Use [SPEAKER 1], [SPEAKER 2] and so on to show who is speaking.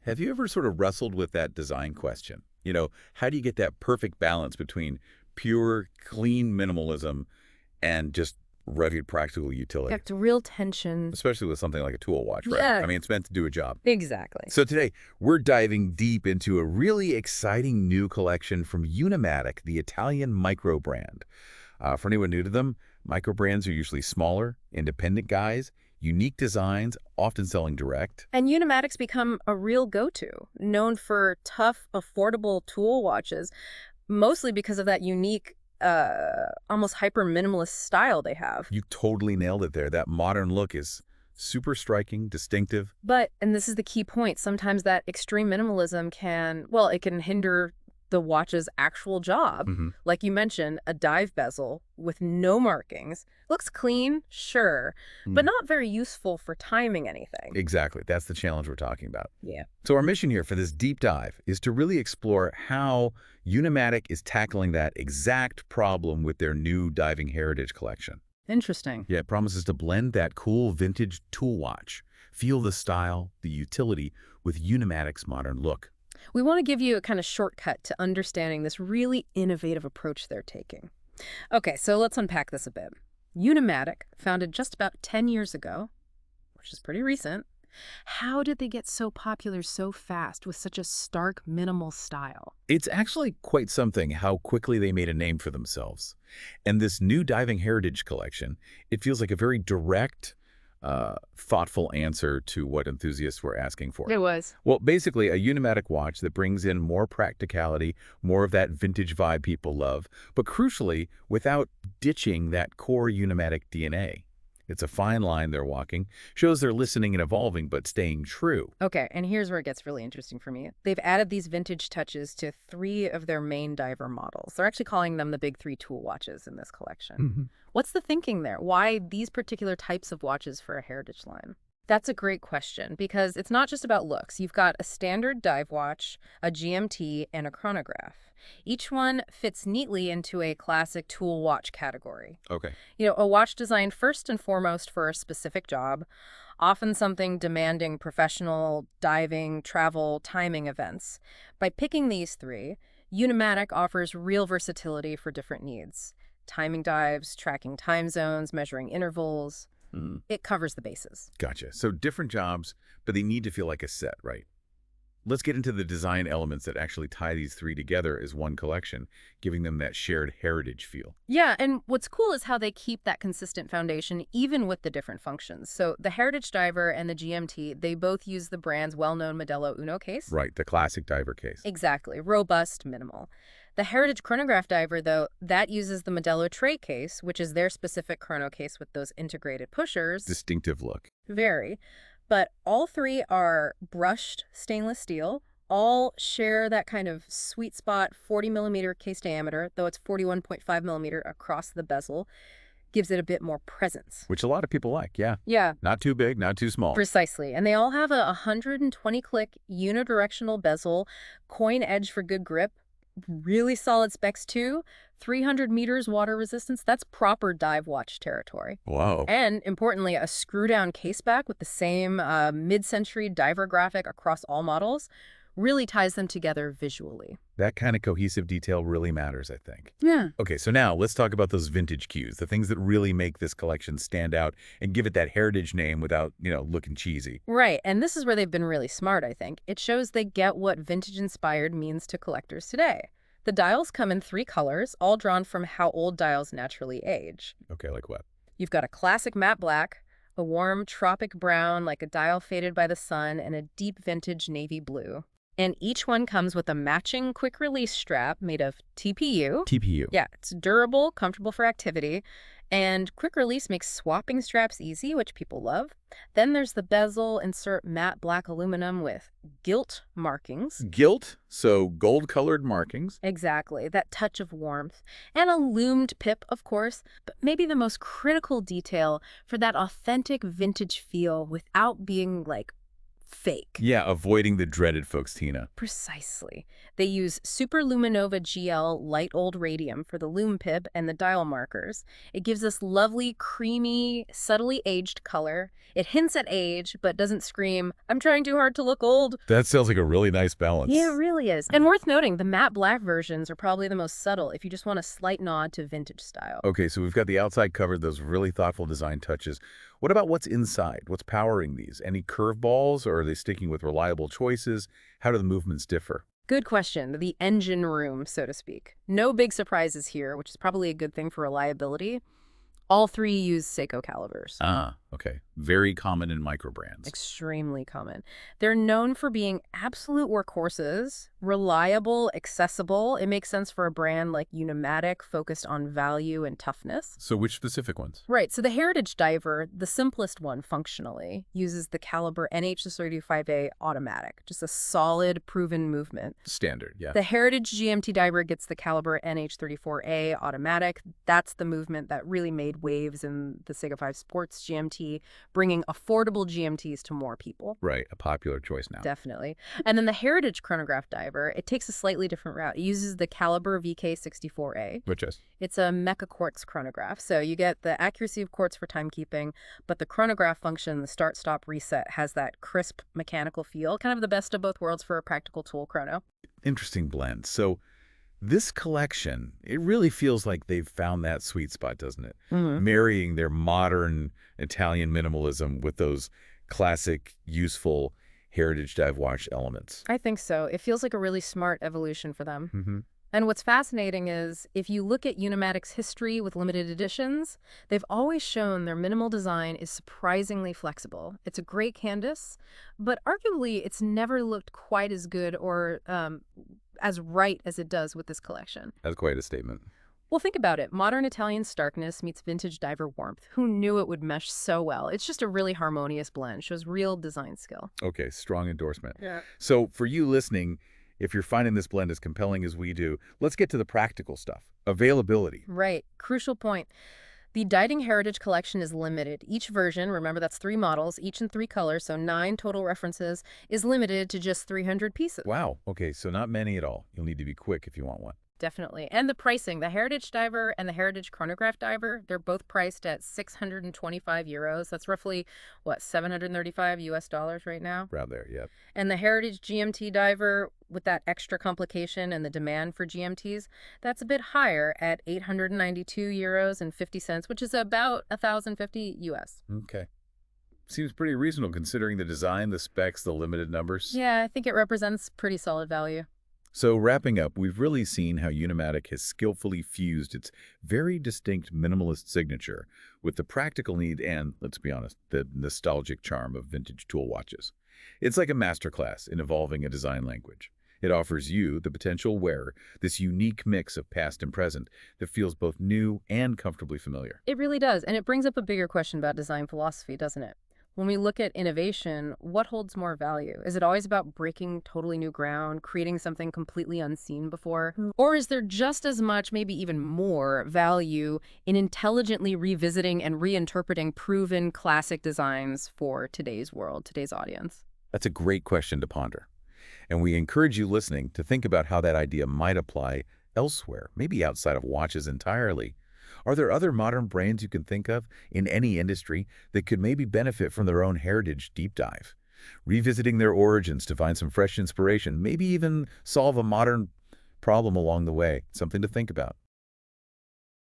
[SPEAKER 1] Have you ever sort of wrestled with that design question? How do you get that perfect balance between pure, clean minimalism and just rugged practical utility?
[SPEAKER 2] Kept real tension.
[SPEAKER 1] Especially with something like a tool watch, right?
[SPEAKER 2] Yeah.
[SPEAKER 1] I mean, it's meant to do a job.
[SPEAKER 2] Exactly.
[SPEAKER 1] So today, we're diving deep into a really exciting new collection from Unimatic, the Italian micro brand. For anyone new to them, micro brands are usually smaller, independent guys, unique designs, often selling direct.
[SPEAKER 2] And Unimatic's become a real go-to, known for tough, affordable tool watches, mostly because of that unique, almost hyper-minimalist style they have.
[SPEAKER 1] You totally nailed it there. That modern look is super striking, distinctive.
[SPEAKER 2] But, and this is the key point, sometimes that extreme minimalism it can hinder the watch's actual job. Like you mentioned, a dive bezel with no markings. Looks clean, sure, but not very useful for timing anything.
[SPEAKER 1] Exactly. That's the challenge we're talking about.
[SPEAKER 2] Yeah.
[SPEAKER 1] So our mission here for this deep dive is to really explore how Unimatic is tackling that exact problem with their new diving heritage collection.
[SPEAKER 2] Interesting.
[SPEAKER 1] Yeah, it promises to blend that cool vintage tool watch, feel the style, the utility with Unimatic's modern look.
[SPEAKER 2] We want to give you a kind of shortcut to understanding this really innovative approach they're taking. Okay, so let's unpack this a bit. Unimatic, founded just about 10 years ago, which is pretty recent. How did they get so popular so fast with such a stark, minimal style?
[SPEAKER 1] It's actually quite something how quickly they made a name for themselves. And this new diving heritage collection, it feels like a very direct, thoughtful answer to what enthusiasts were asking for.
[SPEAKER 2] It was.
[SPEAKER 1] Well, basically a Unimatic watch that brings in more practicality, more of that vintage vibe people love, but crucially, without ditching that core Unimatic DNA. It's a fine line they're walking, shows they're listening and evolving, but staying true.
[SPEAKER 2] Okay, and here's where it gets really interesting for me. They've added these vintage touches to 3 of their main diver models. They're actually calling them the big 3 tool watches in this collection. What's the thinking there? Why these particular types of watches for a heritage line? That's a great question, because it's not just about looks. You've got a standard dive watch, a GMT, and a chronograph. Each one fits neatly into a classic tool watch category.
[SPEAKER 1] Okay.
[SPEAKER 2] A watch designed first and foremost for a specific job, often something demanding professional diving, travel, timing events. By picking these 3, Unimatic offers real versatility for different needs. Timing dives, tracking time zones, measuring intervals. It covers the bases.
[SPEAKER 1] Gotcha. So different jobs, but they need to feel like a set, right? Let's get into the design elements that actually tie these 3 together as one collection, giving them that shared heritage feel.
[SPEAKER 2] Yeah, and what's cool is how they keep that consistent foundation even with the different functions. So the Heritage Diver and the GMT, they both use the brand's well-known Modelo Uno case.
[SPEAKER 1] Right, the classic diver case.
[SPEAKER 2] Exactly. Robust, minimal. The Heritage Chronograph Diver, though, that uses the Modelo Tray case, which is their specific chrono case with those integrated pushers.
[SPEAKER 1] Distinctive look.
[SPEAKER 2] Very. But all 3 are brushed stainless steel. All share that kind of sweet spot 40mm case diameter, though it's 41.5mm across the bezel. Gives it a bit more presence.
[SPEAKER 1] Which a lot of people like, yeah.
[SPEAKER 2] Yeah.
[SPEAKER 1] Not too big, not too small.
[SPEAKER 2] Precisely. And they all have a 120-click unidirectional bezel, coin edge for good grip, really solid specs too, 300 meters water resistance. That's proper dive watch territory.
[SPEAKER 1] Wow.
[SPEAKER 2] And importantly, a screw-down case back with the same mid-century diver graphic across all models really ties them together visually.
[SPEAKER 1] That kind of cohesive detail really matters, I think.
[SPEAKER 2] Yeah.
[SPEAKER 1] Okay, so now let's talk about those vintage cues, the things that really make this collection stand out and give it that heritage name without, looking cheesy.
[SPEAKER 2] Right, and this is where they've been really smart, I think. It shows they get what vintage-inspired means to collectors today. The dials come in 3 colors, all drawn from how old dials naturally age.
[SPEAKER 1] Okay, like what?
[SPEAKER 2] You've got a classic matte black, a warm tropic brown like a dial faded by the sun, and a deep vintage navy blue. And each one comes with a matching quick-release strap made of TPU.
[SPEAKER 1] TPU.
[SPEAKER 2] Yeah, it's durable, comfortable for activity, and quick release makes swapping straps easy, which people love. Then there's the bezel, insert matte black aluminum with gilt markings.
[SPEAKER 1] Gilt, so gold-colored markings.
[SPEAKER 2] Exactly, that touch of warmth. And a loomed pip, of course, but maybe the most critical detail for that authentic vintage feel without being, fake.
[SPEAKER 1] Yeah, avoiding the dreaded Tina.
[SPEAKER 2] Precisely. They use Superluminova GL light old radium for the lume pip and the dial markers. It gives us lovely, creamy, subtly aged color. It hints at age, but doesn't scream, I'm trying too hard to look old.
[SPEAKER 1] That sounds like a really nice balance.
[SPEAKER 2] Yeah, it really is. And worth noting, the matte black versions are probably the most subtle if you just want a slight nod to vintage style.
[SPEAKER 1] Okay, so we've got the outside covered, those really thoughtful design touches. What about what's inside? What's powering these? Any curveballs, or are they sticking with reliable choices? How do the movements differ?
[SPEAKER 2] Good question. The engine room, so to speak. No big surprises here, which is probably a good thing for reliability. All three use Seiko calibers.
[SPEAKER 1] Ah, okay. Very common in micro brands.
[SPEAKER 2] Extremely common. They're known for being absolute workhorses, reliable, accessible. It makes sense for a brand like Unimatic, focused on value and toughness.
[SPEAKER 1] So which specific ones?
[SPEAKER 2] Right, so the Heritage Diver, the simplest one functionally, uses the caliber NH35A automatic, just a solid, proven movement.
[SPEAKER 1] Standard, yeah.
[SPEAKER 2] The Heritage GMT Diver gets the caliber NH34A automatic. That's the movement that really made waves in the Seiko 5 Sports GMT, bringing affordable GMTs to more people.
[SPEAKER 1] Right, a popular choice now.
[SPEAKER 2] Definitely. And then the Heritage Chronograph Diver, it takes a slightly different route. It uses the caliber VK64A.
[SPEAKER 1] Which is?
[SPEAKER 2] It's a mecha quartz chronograph. So you get the accuracy of quartz for timekeeping, but the chronograph function, the start-stop reset, has that crisp mechanical feel, kind of the best of both worlds for a practical tool chrono.
[SPEAKER 1] Interesting blend. So this collection, it really feels like they've found that sweet spot, doesn't it? Marrying their modern Italian minimalism with those classic, useful heritage dive watch elements.
[SPEAKER 2] I think so. It feels like a really smart evolution for them. And what's fascinating is, if you look at Unimatic's history with limited editions, they've always shown their minimal design is surprisingly flexible. It's a great canvas, but arguably it's never looked quite as good or as right as it does with this collection.
[SPEAKER 1] That's quite a statement.
[SPEAKER 2] Well, think about it. Modern Italian starkness meets vintage diver warmth. Who knew it would mesh so well? It's just a really harmonious blend. Shows real design skill.
[SPEAKER 1] Okay, strong endorsement.
[SPEAKER 2] Yeah.
[SPEAKER 1] So for you listening, if you're finding this blend as compelling as we do, let's get to the practical stuff. Availability.
[SPEAKER 2] Right. Crucial point. The Diding Heritage Collection is limited. Each version, remember that's 3 models, each in 3 colors, so 9 total references, is limited to just 300 pieces.
[SPEAKER 1] Wow. Okay, so not many at all. You'll need to be quick if you want one.
[SPEAKER 2] Definitely. And the pricing, the Heritage Diver and the Heritage Chronograph Diver, they're both priced at 625 euros. That's roughly, what, 735 US dollars right now?
[SPEAKER 1] Around there, yep.
[SPEAKER 2] And the Heritage GMT Diver, with that extra complication and the demand for GMTs, that's a bit higher at 892 euros and 50 cents, which is about 1,050 US.
[SPEAKER 1] Okay. Seems pretty reasonable considering the design, the specs, the limited numbers.
[SPEAKER 2] Yeah, I think it represents pretty solid value.
[SPEAKER 1] So wrapping up, we've really seen how Unimatic has skillfully fused its very distinct minimalist signature with the practical need and, let's be honest, the nostalgic charm of vintage tool watches. It's like a masterclass in evolving a design language. It offers you, the potential wearer, this unique mix of past and present that feels both new and comfortably familiar.
[SPEAKER 2] It really does, and it brings up a bigger question about design philosophy, doesn't it? When we look at innovation, what holds more value? Is it always about breaking totally new ground, creating something completely unseen before? Or is there just as much, maybe even more, value in intelligently revisiting and reinterpreting proven classic designs for today's world, today's audience?
[SPEAKER 1] That's a great question to ponder. And we encourage you listening to think about how that idea might apply elsewhere, maybe outside of watches entirely. Are there other modern brands you can think of in any industry that could maybe benefit from their own heritage deep dive? Revisiting their origins to find some fresh inspiration, maybe even solve a modern problem along the way. Something to think about.